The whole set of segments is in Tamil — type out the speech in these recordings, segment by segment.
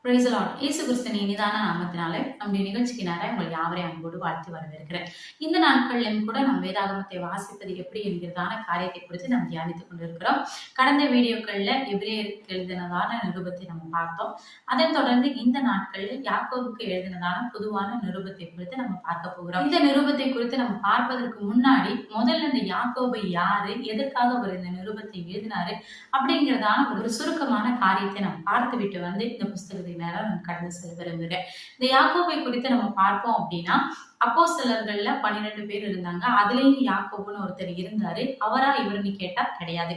Price Lord. இயேசு கிறிஸ்துவின் இனிதான நாமத்தினாலே நம்முடைய நிகழ்ச்சிக்கு நேரம் உங்கள் யாவரையும் அன்போடு வாழ்த்து வரவேற்கிறேன். இந்த நாட்களிலும் கூட நம் வேதாகமத்தை வாசிப்பது எப்படி என்கிறதான காரியத்தை குறித்து நாம் தியானித்துக் கொண்டிருக்கிறோம். கடந்த வீடியோக்கள்ல எபிரேயருக்கு எழுதினதான நிருபத்தை நம்ம பார்த்தோம். அதைத் தொடர்ந்து இந்த நாட்களில் யாக்கோபுக்கு எழுதினதான பொதுவான நிருபத்தை குறித்து நம்ம பார்க்க போகிறோம். இந்த நிருபத்தை குறித்து நம்ம பார்ப்பதற்கு முன்னாடி முதல்ல இந்த யாக்கோபு யாரு, எதற்காக அவர் இந்த நிருபத்தை எழுதினாரு அப்படிங்கிறதான ஒரு சுருக்கமான காரியத்தை நம்ம பார்த்து விட்டு வந்து இந்த புஸ்தகத்தை நேரம் நான் கடந்து செல்ல விரும்புகிறேன். இந்த யாக்கோபை குறித்து நம்ம பார்ப்போம் அப்படின்னா, அப்போஸ்தலர்கள்ல 12 பேர் இருந்தாங்க. அதுலயும் யாக்கோபுன்னு ஒருத்தர் இருந்தாரு. அவரா இவருன்னு கேட்டா கிடையாது.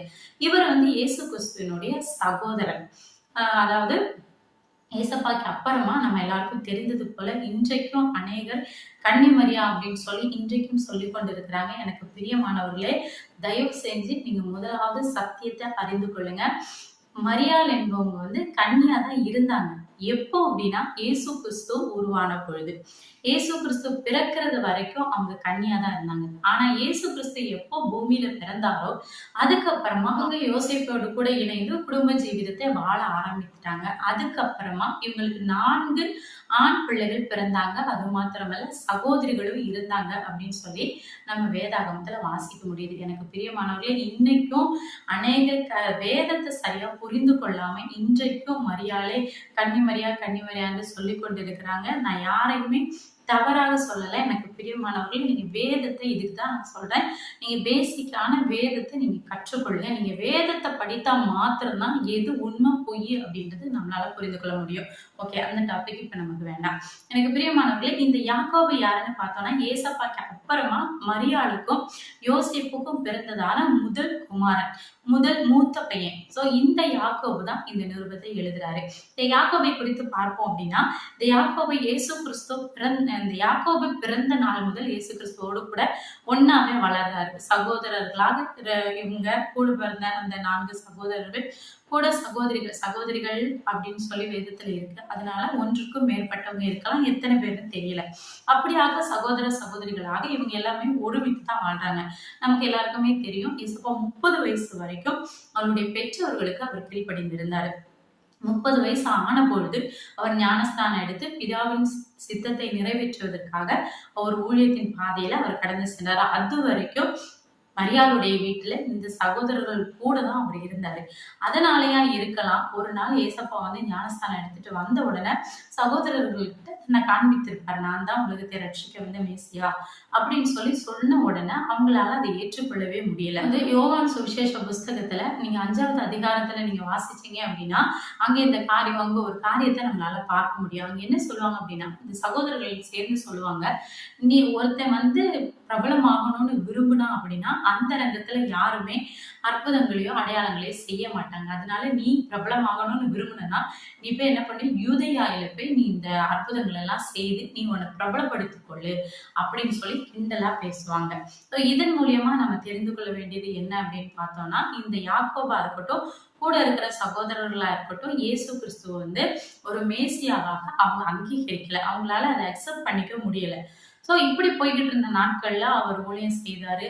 இவர் இயேசு கிறிஸ்துவினுடைய சகோதரன். அதாவது ஏசப்பாக்கு அப்புறமா நம்ம எல்லாருக்கும் தெரிந்தது போல இன்றைக்கும் அநேகர் கன்னிமரியா அப்படின்னு சொல்லி இன்றைக்கும் சொல்லி கொண்டிருக்கிறாங்க. எனக்கு பிரியமானவர்களே, தயவு செஞ்சு நீங்க முதலாவது சத்தியத்தை அறிந்து கொள்ளுங்க. மரியாள் என்பவங்க கன்னியா தான் இருந்தாங்க. எப்போ அப்படின்னா இயேசு கிறிஸ்து உருவான பொழுது. இயேசு கிறிஸ்து பிறக்கிறது வரைக்கும் அவங்க கன்னியா தான் இருந்தாங்க. ஆனா இயேசு கிறிஸ்து எப்போ பூமியில பிறந்தாரோ அதுக்கப்புறமா அவங்க யோசேப்போடு கூட இணைந்து குடும்ப ஜீவிதத்தை வாழ ஆரம்பித்துட்டாங்க. அதுக்கப்புறமா இவங்களுக்கு 4 ஆண் பிள்ளைகள் பிறந்தாங்க. அது மாத்திரமல்ல சகோதரிகளும் இருந்தாங்க அப்படின்னு சொல்லி நம்ம வேதாகமத்துல வாசிக்க முடியுது. எனக்கு பிரியமானவர்களே, இன்னைக்கும் அநேக வேதத்தை சரியா புரிந்து கொள்ளாம இன்றைக்கும் மரியாளே கன்னிமரியான்னு சொல்லி கொண்டிருக்கிறாங்க. நான் யாரையுமே தவறாக சொல்லல. எனக்கு பிரியமானவர்கள், நீங்க வேதத்தை, இதுக்கு தான் நான் சொல்றேன், நீங்க பேசிக்கான வேதத்தை நீங்க கற்றுக்கொள்ளுங்க. நீங்க வேதத்தை படித்தா மாத்திரம்தான் எது உண்மை பொய் அப்படின்றது நம்மளால புரிந்து கொள்ள முடியும். ஓகே, அந்த டாபிக் இப்ப நமக்கு வேண்டாம். எனக்கு பிரியமானவர்களே, இந்த யாக்கோபு யாருன்னு பார்த்தோம்னா ஏசப்பாக்கு அப்புறமா மரியாளுக்கும் யோசேப்புக்கும் பிறந்ததான முதல் குமாரன், முதல் மூத்த பையன். சோ இந்த யாக்கோபு தான் இந்த நிருபத்தை எழுதுறாரு. இந்த யாக்கோபை குறித்து பார்ப்போம் அப்படின்னா, இந்த யாக்கோபை இயேசு கிறிஸ்து இந்த யாக்கோபு பிறந்த நாள் முதல் இயேசு கிறிஸ்துவோடு கூட ஒன்னாவே வளர்றாரு. சகோதரர்களாக இவங்க கூட பிறந்த அந்த 4 சகோதரர்கள் கூட சகோதரிகள் அப்படின்னு சொல்லி வேதத்துல இருக்கு. அதனால ஒன்றுக்கும் மேற்பட்டவங்க இருக்கலாம், எத்தனை பேருன்னு தெரியல. அப்படியாக சகோதரிகளாக இவங்க எல்லாமே ஒருமித்து தான் வாழ்றாங்க. நமக்கு எல்லாருக்குமே தெரியும், இயேசுப்பா 30 வயசு வரைக்கும் அவருடைய பெற்றோர்களுக்கு அவர் கீழ்ப்படிந்திருந்தாரு. 30 வயசு ஆன பொழுது அவர் ஞானஸ்தானம் எடுத்து பிதாவின் சித்தத்தை நிறைவேற்றுவதற்காக அவர் ஊழியத்தின் பாதையில அவர் கடந்து சென்றார். அது வரைக்கும் மரியாளுடைய வீட்டுல இந்த சகோதரர்கள் கூட தான் அவர் இருந்தாரு. அதனாலயா இருக்கலாம், ஒரு நாள் ஏசப்பா ஞானஸ்தானம் எடுத்துட்டு வந்த உடனே சகோதரர்கள்கிட்ட தன்னை காண்பித்திருப்பாரு. நான் தான் உலகத்தை ரட்சிக்க வந்த மேசியா அப்படின்னு சொல்லி சொன்ன உடனே அவங்களால அதை ஏற்றுக்கொள்ளவே முடியல. யோவான் சுவிசேஷ புஸ்தகத்துல நீங்க 5வது அதிகாரத்துல நீங்க வாசிச்சீங்க அப்படின்னா, அங்க இந்த காரியம், அங்க ஒரு காரியத்தை நம்மளால பார்க்க முடியும். அவங்க என்ன சொல்லுவாங்க அப்படின்னா, இந்த சகோதரர்கள் சேர்ந்து சொல்லுவாங்க, நீ ஒருத்தன் பிரபலமாகணும்னு விரும்புனா அப்படின்னா அந்த ரங்கத்துல யாருமே அற்புதங்களையோ அடையாளங்களையோ செய்ய மாட்டாங்க. அதனால நீ பிரபலமாகணும்னு விரும்புனா நீ போய் என்ன பண்ணி யூதேயாயில போய் நீ இந்த அற்புதங்கள் எல்லாம் செய்து நீ உன்னை பிரபலப்படுத்திக் கொள்ளு அப்படின்னு சொல்லி கிண்டலா பேசுவாங்க. இதன் மூலியமா நம்ம தெரிந்து கொள்ள வேண்டியது என்ன அப்படின்னு பார்த்தோம்னா, இந்த யாக்கோபா இருக்கட்டும், கூட இருக்கிற சகோதரர்களா இருக்கட்டும், இயேசு கிறிஸ்துவ ஒரு மேசியாவாக அவங்க அங்கீகரிக்கல. அவங்களால அதை அக்செப்ட் பண்ணிக்க முடியல. சோ இப்படி போய்கிட்டு இருந்த நாட்கள்ல அவர் ஊழியம் செய்தாரு.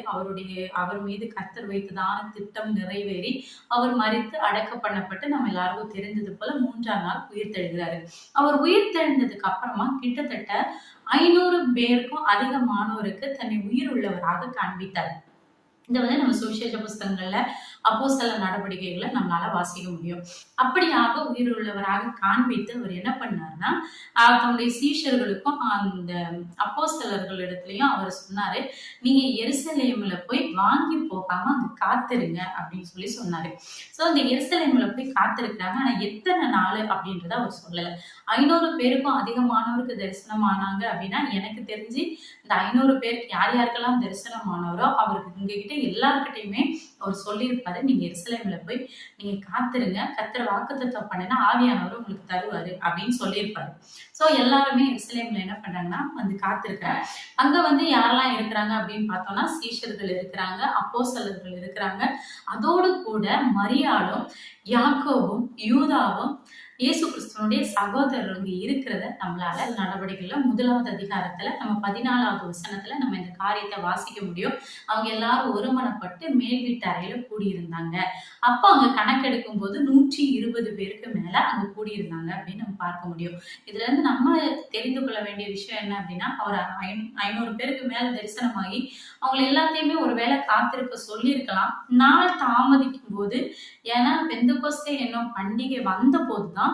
அவர் மீது கர்த்தர் வைத்ததான திட்டம் நிறைவேறி அவர் மரித்து அடக்கம் பண்ணப்பட்டு நம்ம எல்லாருக்கும் தெரிஞ்சது போல 3ஆம் நாள் உயிர்த்தெழுகிறாரு. அவர் உயிர்த்தெழுந்ததுக்கு அப்புறமா கிட்டத்தட்ட 500 பேருக்கும் அதிகமானோருக்கு தன்னை உயிர் உள்ளவராக காண்பித்தார். இதை நம்ம சுவிசேஷ புஸ்தகங்கள்ல அப்போஸ்தலர் நடவடிக்கைகளை நம்மளால வாசிக்க முடியும். அப்படியாக உயிர் உள்ளவராக காண்பித்து அவர் என்ன பண்ணாருன்னா, தன்னுடைய சீஷர்களுக்கும் அந்த அப்போஸ்தலர்கள் இடத்துலயும் அவர் சொன்னாரு, நீங்க எருசலேம்ல போய் வாங்கி போகாம அங்க காத்திருங்க அப்படின்னு சொல்லி சொன்னாரு. சோ அந்த எருசலேம்ல போய் காத்திருக்கிறாங்க. ஆனா எத்தனை நாள் அப்படின்றத அவர் சொல்லல. 500 பேருக்கும் அதிகமானவருக்கு தரிசனம் ஆனாங்க அப்படின்னா, எனக்கு தெரிஞ்சு இந்த 500 பேருக்கு யார் யாருக்கெல்லாம் தரிசனம் ஆனவரோ அவருக்கு உங்ககிட்ட எல்லாருக்கிட்டையுமே அவர் சொல்லியிருப்பாரு, நீங்க எருசலேம்ல போய் நீங்க காத்திருங்க, கர்த்தர் வாக்குத்தத்தம் பண்ணினா ஆவியானவர் உங்களுக்கு தருவாரு அப்படின்னு சொல்லியிருப்பாரு. சோ எல்லாருமே எருசலேம்ல என்ன பண்றாங்கன்னா காத்திருக்காங்க. அங்க யாரெல்லாம் இருக்கிறாங்க அப்படின்னு பார்த்தோம்னா, சீஷர்கள் இருக்கிறாங்க, அப்போஸ்தலர்கள் இருக்கிறாங்க. அதோடு கூட மரியாளும் யாக்கோபும் யூதாவும் இயேசு கிறிஸ்துவனுடைய சகோதரர் இருக்கிறத நம்மளால நடவடிக்கைகள்ல 1வது அதிகாரத்துல நம்ம 14வது வசனத்துல நம்ம இந்த காரியத்தை வாசிக்க முடியும். அவங்க எல்லாரும் ஒருமனப்பட்டு மேல் வீட்டு அறையில கூடியிருந்தாங்க. அப்ப அவங்க கணக்கெடுக்கும் போது 120 பேருக்கு மேல அங்க கூடியிருந்தாங்க அப்படின்னு நம்ம பார்க்க முடியும். இதுல இருந்து நம்ம தெரிந்து கொள்ள வேண்டிய விஷயம் என்ன அப்படின்னா, ஒரு 500 பேருக்கு மேல தரிசனமாகி அவங்க எல்லாத்தையுமே ஒரு வேளை காத்திருக்க சொல்லியிருக்கலாம். நாள் தாமதிக்கும் போது, ஏன்னா பெந்தெகோஸ்தே என்னும் பண்டிகை வந்த போதுதான்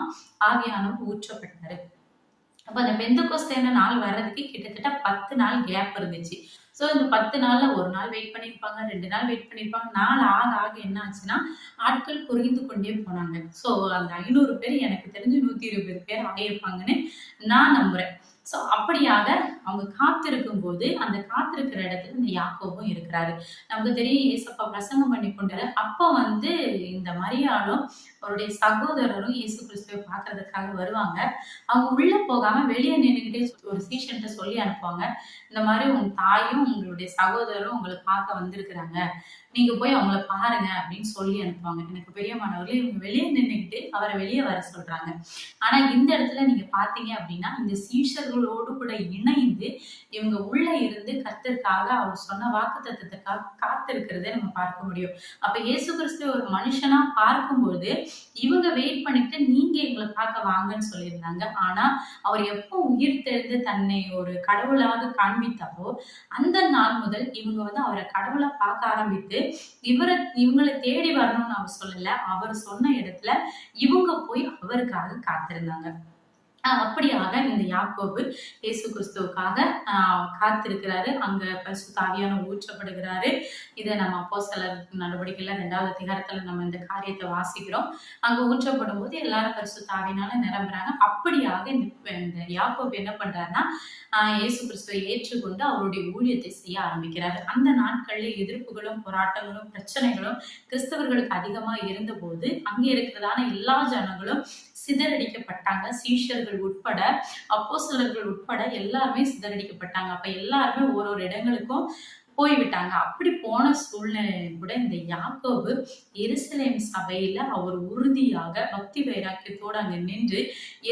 ஆவியானவர் ஊற்றப்பட்டாரு. அப்ப அந்த பெந்தெகோஸ்தே நாள் வர்றதுக்கு கிட்டத்தட்ட 10 நாள் கேப் இருந்துச்சு. ஸோ இந்த 10 நாள்ல ஒரு நாள் வெயிட் பண்ணியிருப்பாங்க, 2 நாள் வெயிட் பண்ணியிருப்பாங்க. நாள் ஆக ஆக என்ன ஆச்சுன்னா, ஆட்கள் குறைந்து கொண்டே போனாங்க. ஸோ அந்த 500 பேர் எனக்கு தெரிஞ்சு 120 பேர் ஆகியிருப்பாங்கன்னு நான் நம்புறேன். ஸோ அப்படியாக அவங்க காத்திருக்கும் போது, அந்த காத்திருக்கிற இடத்துல இந்த யாக்கோபும் இருக்கிறாரு. நமக்கு தெரியும் ஏசப்பா பிரசங்கம் பண்ணி கொண்டாரு. அப்ப இந்த மரியாளும் அவருடைய சகோதரரும் இயேசு கிறிஸ்துவை பார்க்கறதுக்காக வருவாங்க. அவங்க உள்ள போகாம வெளியே நின்றுகிட்டே ஒரு சீஷன்ட்ட சொல்லி அனுப்புவாங்க. இந்த மாதிரி உங்க தாயும் உங்களுடைய சகோதரரும் உங்களை பார்க்க வந்திருக்கிறாங்க, நீங்க போய் அவங்கள பாருங்க அப்படின்னு சொல்லி அனுப்புவாங்க. எனக்கு பிரியமானவர்களே, இவங்க வெளியே நின்றுகிட்டு அவரை வெளியே வர சொல்றாங்க. ஆனா இந்த இடத்துல நீங்க பாத்தீங்க அப்படின்னா, இந்த சீஷர்களோடு கூட இணைந்து இவங்க உள்ள இருந்து கர்த்தருக்காக அவர் சொன்ன வாக்குத்தத்தத்துக்காக காத்திருக்கிறதை நம்ம பார்க்க முடியும். அப்ப இயேசு கிறிஸ்து ஒரு மனுஷனா பார்க்கும்போது இவங்க வெயிட் பண்ணிட்டு நீங்க எங்களை பார்க்க வாங்கன்னு சொல்லியிருந்தாங்க. ஆனா அவர் எப்போ உயிர் தெழுந்து தன்னை ஒரு கடவுளாக காண்பித்தாரோ அந்த நாள் முதல் இவங்க அவரை கடவுளா பார்க்க ஆரம்பித்து இவங்களை தேடி வரணும்னு அவர் சொல்லல. அவர் சொன்ன இடத்துல இவங்க போய் அவருக்காக காத்திருந்தாங்க. அப்படியாக இந்த யாக்கோபு இயேசு கிறிஸ்துவுக்காக காத்திருக்கிறாரு. அங்க பரிசுத்த ஆவியானவர் ஊற்றப்படுகிறாரு. இதை நம்ம அப்போஸ்தலர் நடவடிக்கையில 2வது அதிகாரத்துல நம்ம இந்த காரியத்தை வாசிக்கிறோம். அங்க ஊற்றப்படும் போது எல்லாரும் பரிசுத்த ஆவியினால நிரம்புறாங்க. அப்படியாக இந்த யாக்கோபு என்ன பண்றாருன்னா, இயேசு கிறிஸ்துவை ஏற்றுக்கொண்டு அவருடைய ஊழியத்தை செய்ய ஆரம்பிக்கிறாரு. அந்த நாட்கள்ல எதிர்ப்புகளும் போராட்டங்களும் பிரச்சனைகளும் கிறிஸ்தவர்களுக்கு அதிகமா இருந்த போது அங்கே இருக்கிறதான எல்லா ஜனங்களும் சிதறடிக்கப்பட்டாங்க. சீஷர்கள் உட்பட, அப்போஸ்தலர்கள் உட்பட எல்லாருமே சிதறடிக்கப்பட்டாங்க. அப்ப எல்லாருமே ஒரு இடங்களுக்கும் போய்விட்டாங்க. அப்படி போன சூழ்நிலை கூட இந்த யாக்கோபு எருசலேம் சபையில அவர் உறுதியாக பக்தி வைராக்கியத்தோடு அங்க நின்று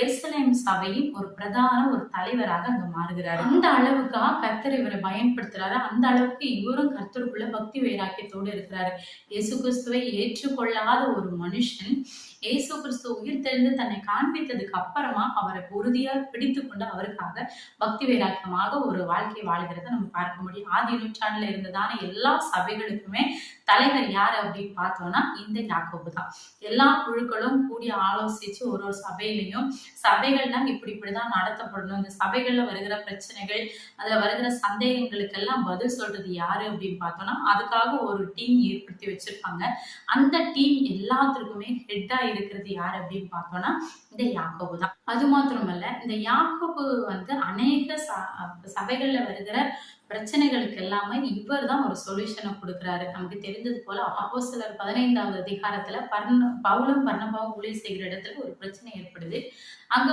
எருசலேம் சபையின் ஒரு பிரதான ஒரு தலைவராக அங்க மாறுகிறாரு. அந்த அளவுக்காக கர்த்தர் இவரை பயன்படுத்துறாரு. அந்த அளவுக்கு இவரும் கர்த்தருக்குள்ள பக்தி வைராக்கியத்தோடு இருக்கிறாரு. இயேசு கிறிஸ்துவை ஏற்றுக்கொள்ளாத ஒரு மனுஷன் இயேசு கிறிஸ்து உயிர் தெரிந்து தன்னை காண்பித்ததுக்கு அப்புறமா அவரை உறுதியாக பிடித்து கொண்டு அவருக்காக பக்தி வைராக்கியமாக ஒரு வாழ்க்கையை வாழ்கிறத நம்ம பார்க்க முடியும். ஆதி நூற்றாண்டுல இருந்ததான எல்லா சபைகளுக்குமே தலைவர் யாரு அப்படின்னு பார்த்தோம்னா இந்த யாக்கோபு தான். எல்லா குழுக்களும் கூடி ஆலோசிச்சு ஒரு சபையிலையும் சபைகள்னா இப்படிதான் நடத்தப்படணும், இந்த சபைகள்ல வருகிற பிரச்சனைகள், அதுல வருகிற சந்தேகங்களுக்கெல்லாம் பதில் சொல்றது யாரு அப்படின்னு பார்த்தோம்னா அதுக்காக ஒரு டீம் ஏற்படுத்தி வச்சிருப்பாங்க. அந்த டீம் எல்லாத்துக்குமே ஹெட்டா இருக்கிறது யாரு அப்படின்னு பார்த்தோம்னா இந்த யாக்கோபு தான். அது மாத்திரமல்ல, இந்த யாக்கோபு அநேக சபைகள்ல வருகிற பிரச்சனைகளுக்கு எல்லாமே இவர் தான் ஒரு சொல்யூஷனை கொடுக்கிறாரு. நமக்கு தெரிந்தது போல அப்போஸ்தலர் 15வது அதிகாரத்துல பவுலும் பர்னபாவும் ஊழியம் செய்கிற இடத்துல ஒரு பிரச்சனை ஏற்படுது. அங்க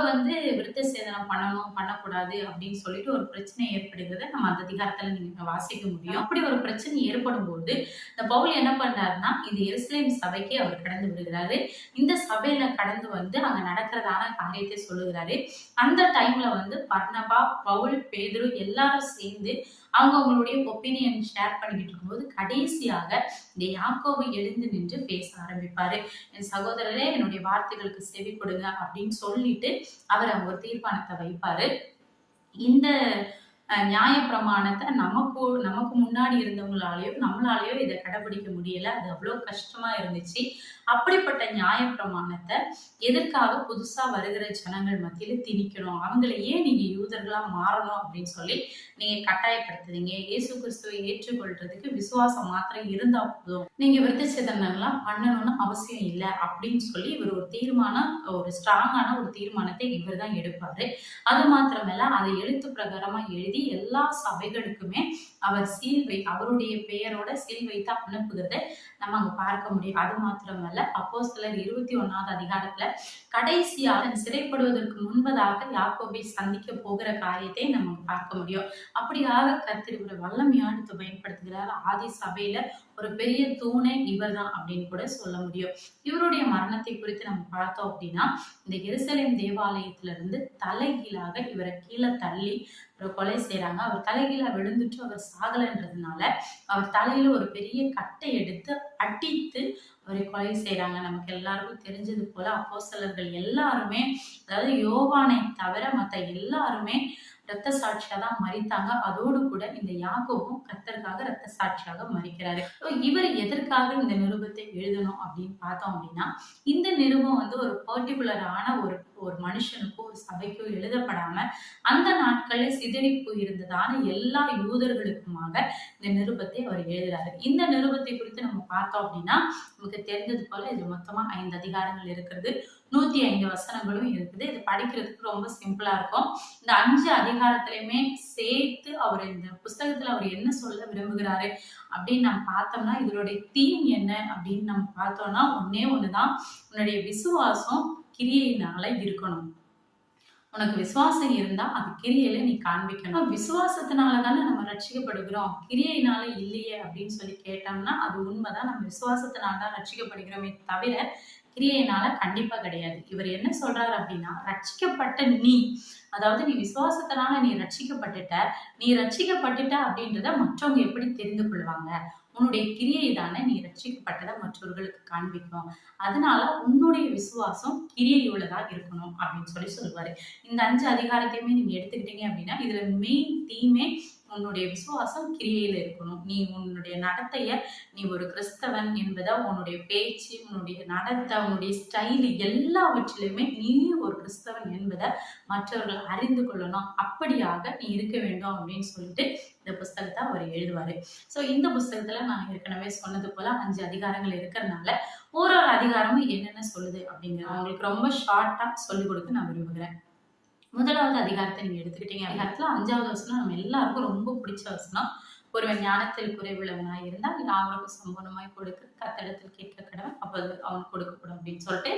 விருத்த சேதனம் பண்ணணும் பண்ணக்கூடாது அப்படின்னு சொல்லிட்டு ஒரு பிரச்சனை ஏற்படுகிறத நம்ம அந்த அதிகாரத்துல நீங்க வாசிக்க முடியும். அப்படி ஒரு பிரச்சனை ஏற்படும் போது இந்த பவுல் என்ன பண்றாருன்னா, இந்த எருசலேம் சபைக்கு அவர் கடந்து விடுகிறாரு. இந்த சபையில கடந்து அங்க நடக்கிறதான காரியத்தை சொல்லுகிறாரு. அந்த டைம்ல பர்னபா, பவுல், பேதுரு எல்லாரும் சேர்ந்து அவங்களுடைய ஒப்பீனியன் ஷேர் பண்ணிக்கிட்டு இருக்கும்போது கடைசியாக இந்த யாக்கோபு எழுந்து நின்று பேச ஆரம்பிப்பாரு. என் சகோதரரே, என்னுடைய வார்த்தைகளுக்கு செவி கொடுங்க அப்படின்னு சொல்லிட்டு அவர் அவங்க ஒரு தீர்மானத்தை வைப்பாரு. இந்த நியாயப்பிரமாணத்தை நமக்கு முன்னாடி இருந்தவங்களாலேயோ நம்மளாலேயோ இதை கடைபிடிக்க முடியல. அது அவ்வளவு கஷ்டமா இருந்துச்சு. அப்படிப்பட்ட நியாயப்பிரமாணத்தை எதற்காக புதுசா வருகிற ஜனங்கள் மத்தியில திணிக்கணும், அவங்களை ஏன் நீங்க யூதர்களா மாறணும் அப்படின்னு சொல்லி நீங்க கட்டாயப்படுத்துறீங்க. இயேசு கிறிஸ்துவை ஏற்றுக்கொள்றதுக்கு விசுவாசம் மாத்திரம் இருந்தா போதும், நீங்க விருத்த சேதனம்லாம் பண்ணணும்னு அவசியம் இல்லை அப்படின்னு சொல்லி இவர் ஒரு தீர்மானம், ஒரு ஸ்ட்ராங்கான ஒரு தீர்மானத்தை இவர் தான் எடுப்பாரு. அது மாத்திரமல்ல, அதை எழுத்து பிரகாரமா எழுதி எல்லா சபைகளுக்குமே அவர் அவருடைய பெயரோட சீல் வைத்து அனுப்புகிறத நம்ம அங்க பார்க்க முடியும். அது மாத்திரமல்ல, அப்போஸ்தலர் 21வது அதிகாரத்துல கடைசியாக சிறைப்படுவதற்கு முன்பதாக யாக்கோபை சந்திக்க போகிற காரியத்தை நம்ம பார்க்க முடியும். அப்படியாக கர்த்தர் இவரை வல்லமையா எடுத்து பயன்படுத்துகிறார். ஆதி சபையில ஒரு பெரிய தூணே இவர் தான் அப்படின்னு கூட சொல்ல முடியும். இவருடைய மரணத்தை குறித்து நம்ம பார்த்தோம் அப்படின்னா, இந்த எருசலேம் தேவாலயத்திலிருந்து தலைகீழாக இவரை கீழே தள்ளி ஒரு கொலை செய்யறாங்க. அவர் தலைகீழா விழுந்துட்டு அவர் சாகலைன்றதுனால அவர் தலையில ஒரு பெரிய கட்டை எடுத்து அடித்து அவரை கொலை செய்யறாங்க. நமக்கு எல்லாருக்கும் தெரிஞ்சது போல அப்போஸ்தலர்கள் எல்லாருமே, அதாவது யோவானை தவிர மத்த எல்லாருமே இரத்த சாட்சியா தான் மரித்தாங்க. அதோடு கூட இந்த யாக்கோபும் கர்த்தருக்காக இரத்த சாட்சியாக மரிக்கிறாரு. இவர் எதற்காக இந்த நிருபத்தை எழுதணும் அப்படின்னு பார்த்தோம் அப்படின்னா, இந்த நிருபம் ஒரு பர்டிகுலரான ஒரு மனுஷனுக்கோ ஒரு சபைக்கோ எழுதப்படாம அந்த நாட்களில் சிதறி போயிருந்ததான எல்லா யூதர்களுக்குமாக இந்த நிருபத்தை அவர் எழுதுறாரு. இந்த நிருபத்தை குறித்து நம்ம பார்த்தோம் அப்படின்னா, நமக்கு தெரிஞ்சது போல இது மொத்தமா 5 அதிகாரங்கள் இருக்கிறது. 105 வசனங்களும் இருக்குது. இது படிக்கிறதுக்கு ரொம்ப சிம்பிளா இருக்கும். இந்த 5 அதிகாரத்திலையுமே சேர்த்து அவர் இந்த புஸ்தகத்துல அவர் என்ன சொல்ல விரும்புகிறாரு அப்படின்னு நம்ம பார்த்தோம்னா, இதனுடைய தீம் என்ன அப்படின்னு நம்ம பார்த்தோம்னா, ஒன்னே ஒண்ணுதான், உன்னுடைய விசுவாசம் கிரியையினால இருக்கணும். உனக்கு விசுவாசம் இருந்தா அது கிரியையில நீ காண்பிக்கணும். விசுவாசத்தினால தானே நம்ம ரட்சிக்கப்படுகிறோம், கிரியையினால இல்லையே அப்படின்னு சொல்லி கேட்டோம்னா அது உண்மைதான். நம்ம விசுவாசத்தினால தான் ரட்சிக்கப்படுகிறோமே தவிர கிரியையினால கண்டிப்பா கிடையாது. இவர் என்ன சொல்றாரு அப்படின்னா, ரட்சிக்கப்பட்ட நீ, அதாவது நீ விசுவாசத்தினால நீ ரட்சிக்கப்பட்டுட்ட அப்படின்றத மற்றவங்க எப்படி தெரிந்து கொள்வாங்க? உன்னுடைய கிரியை தானே நீ ரட்சிக்கப்பட்டதை மற்றவர்களுக்கு காண்பிக்கும். அதனால உன்னுடைய விசுவாசம் கிரியை உள்ளதா இருக்கணும் அப்படின்னு சொல்லுவாரு. இந்த 5 அதிகாரத்தையுமே நீங்க எடுத்துக்கிட்டீங்க அப்படின்னா, இதுல மெயின் தீமே உன்னுடைய விசுவாசம் கிரியையில இருக்கணும். நீ உன்னுடைய நடத்தைய, நீ ஒரு கிறிஸ்தவன் என்பதை, உன்னுடைய பேச்சு, உன்னுடைய நடத்தை, உன்னுடைய ஸ்டைல் எல்லாவற்றிலுமே நீ ஒரு கிறிஸ்தவன் என்பதை மற்றவர்கள் அறிந்து கொள்ளணும். அப்படியாக நீ இருக்க வேண்டும் அப்படின்னு சொல்லிட்டு இந்த புஸ்தகத்தை அவர் எழுதுவாரு. ஸோ இந்த புஸ்தகத்துல நான் ஏற்கனவே சொன்னது போல 5 அதிகாரங்கள் இருக்கிறதுனால ஒரு அதிகாரமும் என்னென்ன சொல்லுது அப்படிங்கிறது உங்களுக்கு ரொம்ப ஷார்ட்டா சொல்லிக் கொடுக்க நான் விரும்புகிறேன். முதலாவது அதிகாரத்தை நீங்க எடுத்துக்கிட்டீங்க. அதிகாரத்துல 5வது வசனம் நம்ம எல்லாருக்கும் ரொம்ப பிடிச்ச வசனம். ஒருவன் ஞானத்தில் குறைவுள்ளவனாய் இருந்தால் அவனுக்கு சம்பூர்ணமாய் கொடுக்க கர்த்தரிடத்தில் கேட்க கடவன், அப்போது அவனுக்கு கொடுக்கப்படும் அப்படின்னு சொல்லிட்டு,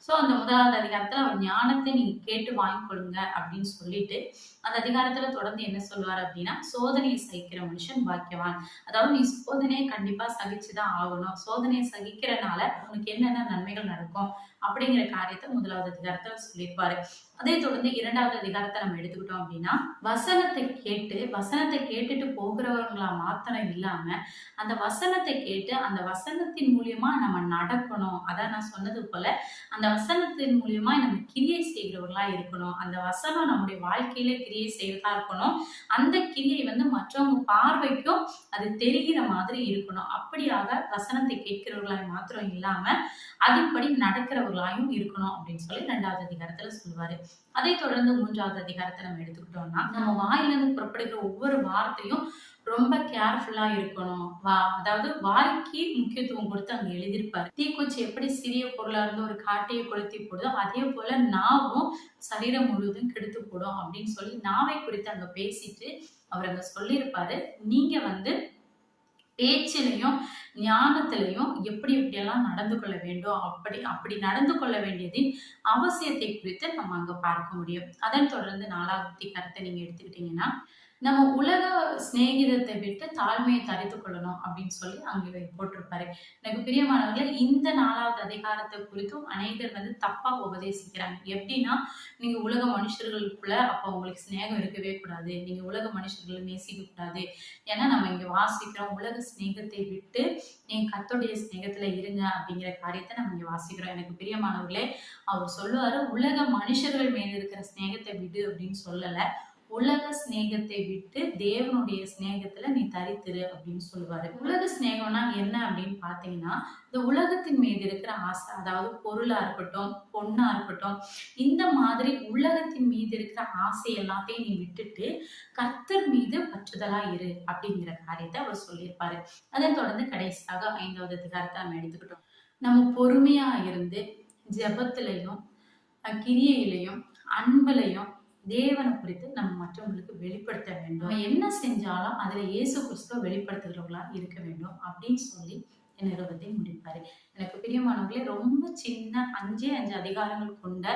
ஸோ அந்த முதலாவது அதிகாரத்துல அவர் ஞானத்தை நீங்க கேட்டு வாங்கிக்கொள்ளுங்க அப்படின்னு சொல்லிட்டு அந்த அதிகாரத்துல தொடர்ந்து என்ன சொல்லுவார் அப்படின்னா, சோதனையை சகிக்கிற மனுஷன் பாக்கியவான். அதாவது நீ சோதனையை கண்டிப்பா சகிச்சுதான் ஆகணும். சோதனையை சகிக்கிறனால உனக்கு என்னென்ன நன்மைகள் நடக்கும் அப்படிங்கிற காரியத்தை முதலாவது அதிகாரத்தை சொல்லியிருப்பாரு. அதே தொடர்ந்து 2வது அதிகாரத்தை நம்ம எடுத்துக்கிட்டோம் அப்படின்னா, வசனத்தை கேட்டுட்டு போகிறவங்களா மாத்திரம் இல்லாம அந்த வசனத்தை கேட்டு அந்த வசனத்தின் மூலியமா நம்ம நடக்கணும். அதான் நான் சொன்னது போல அந்த வசனத்தின் மூலியமா நம்ம கிரியை செய்கிறவர்களா இருக்கணும். அந்த வசனம் நம்முடைய வாழ்க்கையில கிரியை செய்யறதா இருக்கணும். அந்த கிரியை மற்றவங்க பார்வைக்கும் அது தெரிகிற மாதிரி இருக்கணும். அப்படியாக வசனத்தை கேட்கிறவர்களாய் மாத்திரம் இல்லாம அதன்படி நடக்கிறவர்களாயும் இருக்கணும் அப்படின்னு சொல்லி 2வது அதிகாரத்துல சொல்லுவாரு. அதை தொடர்ந்து 3வது அதிகாரத்தை நம்ம எடுத்துக்கிட்டோம்னா, நம்ம வாயிலிருந்து புறப்படுகிற ஒவ்வொரு வார்த்தையும் ரொம்ப கேர்ஃபுல்லா இருக்கணும். அதாவது வாய்க்கு முக்கியத்துவம் கொடுத்து அங்க எழுதியிருப்பாரு. தீக்குச்சி எப்படி சிறிய பொருளா இருந்து ஒரு காட்டையை கொளுத்தி போடுதோ, அதே போல நாவும் சரீரம் முழுவதும் கெடுத்து போடும் அப்படின்னு சொல்லி நாவை குறித்து அங்க பேசிட்டு அவர் அங்க சொல்லியிருப்பாரு. நீங்க பேச்சிலையும் ஞானத்திலையும் எப்படி எப்படியெல்லாம் நடந்து கொள்ள வேண்டும், அப்படி நடந்து கொள்ள வேண்டியதின் அவசியத்தை குறித்து நம்ம அங்க பார்க்க முடியும். அதன் தொடர்ந்து 4வது அதிகாரத்தை நீங்க எடுத்துக்கிட்டீங்கன்னா, நம்ம உலக சிநேகிதத்தை விட்டு தாழ்மையை தரித்து கொள்ளணும் அப்படின்னு சொல்லி அங்கே போட்டிருப்பாரு. எனக்கு பிரியமானவர்களே, இந்த 4வது அதிகாரத்தை குறித்தும் அநேகர் தப்பா உபதேசிக்கிறாங்க. எப்படின்னா, நீங்க உலக மனுஷர்களுக்குள்ள அப்ப உங்களுக்கு சிநேகம் இருக்கவே கூடாது, நீங்க உலக மனுஷர்களை நேசிக்க கூடாது. ஏன்னா நம்ம இங்க வாசிக்கிறோம், உலக சிநேகத்தை விட்டு நீங்க கர்த்தருடைய சிநேகத்துல இருங்க அப்படிங்கிற காரியத்தை நம்ம இங்க வாசிக்கிறோம். எனக்கு பிரியமானவர்களே, அவர் சொல்லுவாரு, உலக மனுஷர்கள் மேல இருக்கிற சிநேகத்தை விடு அப்படின்னு சொல்லல, உலக சிநேகத்தை விட்டு தேவனுடைய சிநேகத்துல நீ தரித்திரு அப்படின்னு சொல்லுவாரு. உலக சிநேகம்னா என்ன அப்படின்னு பாத்தீங்கன்னா, இந்த உலகத்தின் மீது இருக்கிற ஆசை, அதாவது பொருளா இருக்கட்டும், பொண்ணா இருக்கட்டும், இந்த மாதிரி உலகத்தின் மீது இருக்கிற ஆசை எல்லாத்தையும் நீ விட்டுட்டு கர்த்தர் மீது பற்றுதலா இரு அப்படிங்கிற காரியத்தை அவர் சொல்லியிருப்பாரு. அதை தொடர்ந்து கடைசியாக 5வது அதிகாரத்தை நம்ம எடுத்துக்கிட்டோம். நம்ம பொறுமையா இருந்து ஜெபத்திலையும் கிரியையிலையும் அன்புலையும் தேவனை குறித்து நம்ம மற்றவங்களுக்கு வெளிப்படுத்த வேண்டும். நம்ம என்ன செஞ்சாலும் அதுல இயேசு கிறிஸ்துவ வெளிப்படுத்துகிறவர்களா இருக்க வேண்டும் அப்படின்னு சொல்லி நிருபத்தை முடிப்பாரு. எனக்கு பிரியமானவர்களே, ரொம்ப சின்ன 5 அதிகாரங்கள் கொண்ட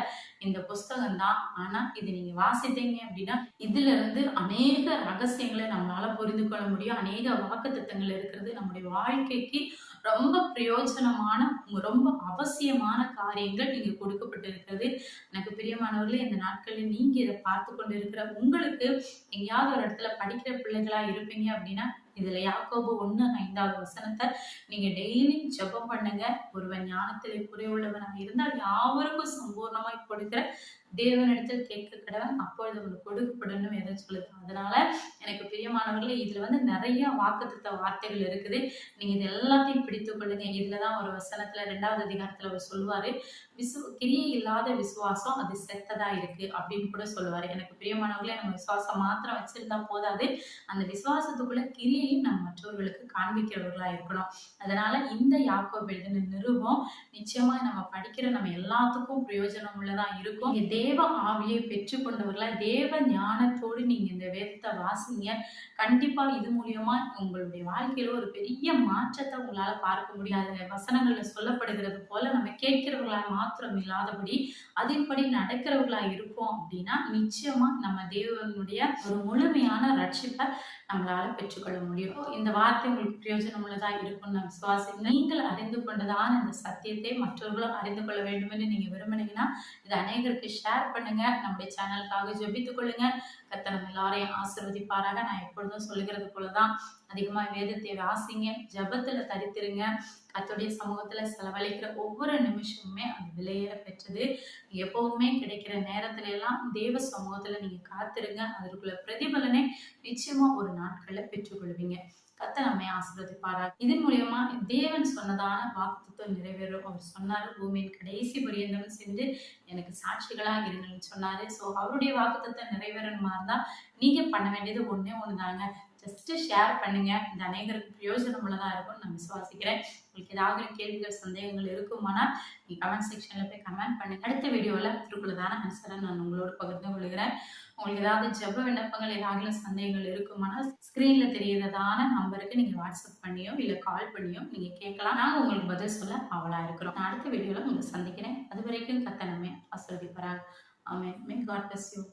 இந்த புஸ்தகம் தான். ஆனா இது நீங்க வாசித்தீங்க அப்படின்னா இதுல இருந்து அநேக ரகசியங்களை நம்மளால புரிந்து கொள்ள முடியும். அநேக வாக்குத்தத்தங்கள் இருக்கிறது. நம்முடைய வாழ்க்கைக்கு ரொம்ப பிரயோஜனமான, ரொம்ப அவசியமான காரியங்கள் இங்க கொடுக்கப்பட்டிருக்கிறது. எனக்கு பிரியமானவர்களே, இந்த நாட்களில் நீங்க இதை பார்த்து கொண்டு இருக்கிற உங்களுக்கு எங்கேயாவது ஒரு இடத்துல படிக்கிற பிள்ளைகளா இருப்பீங்க அப்படின்னா இதுல யாக்கோபு 1:5 நீங்க டெய்லி ஜெபம் பண்ணுங்க. ஒருவன் ஞானத்திலே குறைவுள்ளவனாக இருந்தால் யாவருக்கும் சம்பூர்ணமாய் கொடுக்கிற தேவனிடத்தில் கேட்க கடவன், அப்பொழுது உங்களுக்கு கொடுக்கப்படணும் எதை சொல்லுது. அதனால எனக்கு பிரியமானவர்களே, இதுல நிறைய வாக்குத்தத்த வார்த்தைகள் இருக்குது. நீங்க இது எல்லாத்தையும் பிடித்துக் கொள்ளுங்க. இதுலதான் ஒரு வசனத்துல 2வது அதிகாரத்துல அவர் சொல்லுவாரு, கிரியை இல்லாத விசுவாசம் அது செத்ததா இருக்கு அப்படின்னு கூட சொல்லுவாரு. எனக்கு பிரியமானவர்களே, நம்ம விசுவாசம் மாத்திரம் வச்சிருந்தா போதாது, அந்த விசுவாசத்துக்குள்ள கிரியையும் நம்ம மற்றவர்களுக்கு காண்பிக்கிறவர்களா இருக்கணும். அதனால இந்த யாக்கோபு எழுதின நிருபம் நிச்சயமா நம்ம படிக்கிற நம்ம எல்லாத்துக்கும் பிரயோஜனம் உள்ளதா இருக்கும். தேவ ஆவியை பெற்றுக்கொண்டவர்களா, தேவ ஞானத்தோடு நீங்க இந்த வேதத்தை வாசிங்க. கண்டிப்பா இது மூலியமா உங்களுடைய வாழ்க்கையில ஒரு பெரிய மாற்றத்தை உங்களால பார்க்க முடியாது. வசனங்கள்ல சொல்லப்படுகிறது போல நம்ம கேட்கிறவர்களா மாத்திரம் இல்லாதபடி அதன்படி நடக்கிறவர்களா இருப்போம் அப்படின்னா நிச்சயமா நம்ம தேவனுடைய ஒரு முழுமையான ரட்சிப்பை நம்மளால பெற்றுக்கொள்ள முடியும். இந்த வார்த்தை உங்களுக்கு பிரயோஜனம் உள்ளதா இருக்கும்னு நான் விசுவாசிக்கிறேன். நீங்கள் அறிந்து கொண்டதான இந்த சத்தியத்தை மற்றவர்களும் அறிந்து கொள்ள வேண்டும் என்று நீங்க விரும்பினீங்கன்னா இது அநேகருக்கு ஷேர் பண்ணுங்க. நம்முடைய சேனலுக்காக ஜெபித்துக் கொள்ளுங்க. கர்த்தர் நம்ம எல்லாரையும் ஆசீர்வதிப்பாராக. நான் எப்பொழுதும் சொல்லுகிறது போலதான் அதிகமா வேதத்தை வாசிங்க, ஜெபத்துல தரித்திருங்க. கர்த்தருடைய சமூகத்துல செலவழிக்கிற ஒவ்வொரு நிமிஷமுமே அது விலையேற பெற்றது. எப்பவுமே கிடைக்கிற நேரத்துல எல்லாம் தேவ சமூகத்துல நீங்க காத்திருங்க. அதற்குள்ள பிரதிபலனை நிச்சயமா ஒரு நாட்கள்ல பெற்றுக்கொள்வீங்க. கர்த்தர் நம்மை ஆசீர்வதிப்பாரா. இதன் மூலியமா தேவன் சொன்னதான வாக்குத்தத்தம் நிறைவேறும். அவர் சொன்னாரு, பூமியின் கடைசி பரியந்தம் சென்று எனக்கு சாட்சிகளா இருங்கன்னு சொன்னாரு. சோ அவருடைய வாக்குத்தத்தம் நிறைவேறணுமா இருந்தா நீங்க பண்ண வேண்டியது ஒண்ணுதாங்க. ஜஸ்ட் ஷேர் பண்ணுங்க. இந்த அநேகருக்கு பிரயோஜனம் உள்ளதா இருக்கும்னு நான் விசுவாசிக்கிறேன். உங்களுக்கு ஏதாவது கேள்விகள் சந்தேகங்கள் இருக்குமானா நீங்க கமெண்ட் செக்ஷன்ல போய் கமெண்ட் பண்ணுங்க. அடுத்த வீடியோல திருக்குள்ளதான ஆன்சரை நான் உங்களோட பகிர்ந்து கொள்கிறேன். உங்களுக்கு ஏதாவது ஜெப விண்ணப்பங்கள் ஏதாவது சந்தேகங்கள் இருக்குமானா ஸ்கிரீன்ல தெரியறதான நம்பருக்கு நீங்க வாட்ஸ்அப் பண்ணியோ இல்ல கால் பண்ணியோ நீங்க கேட்கலாம். நாங்க உங்களுக்கு பதில் சொல்ல ஆவலா இருக்கிறோம். நான் அடுத்த வீடியோல உங்களை சந்திக்கிறேன். அது வரைக்கும் கர்த்தர் நம்மை ஆசீர்வதிப்பாராக. ஆமென். May God bless you.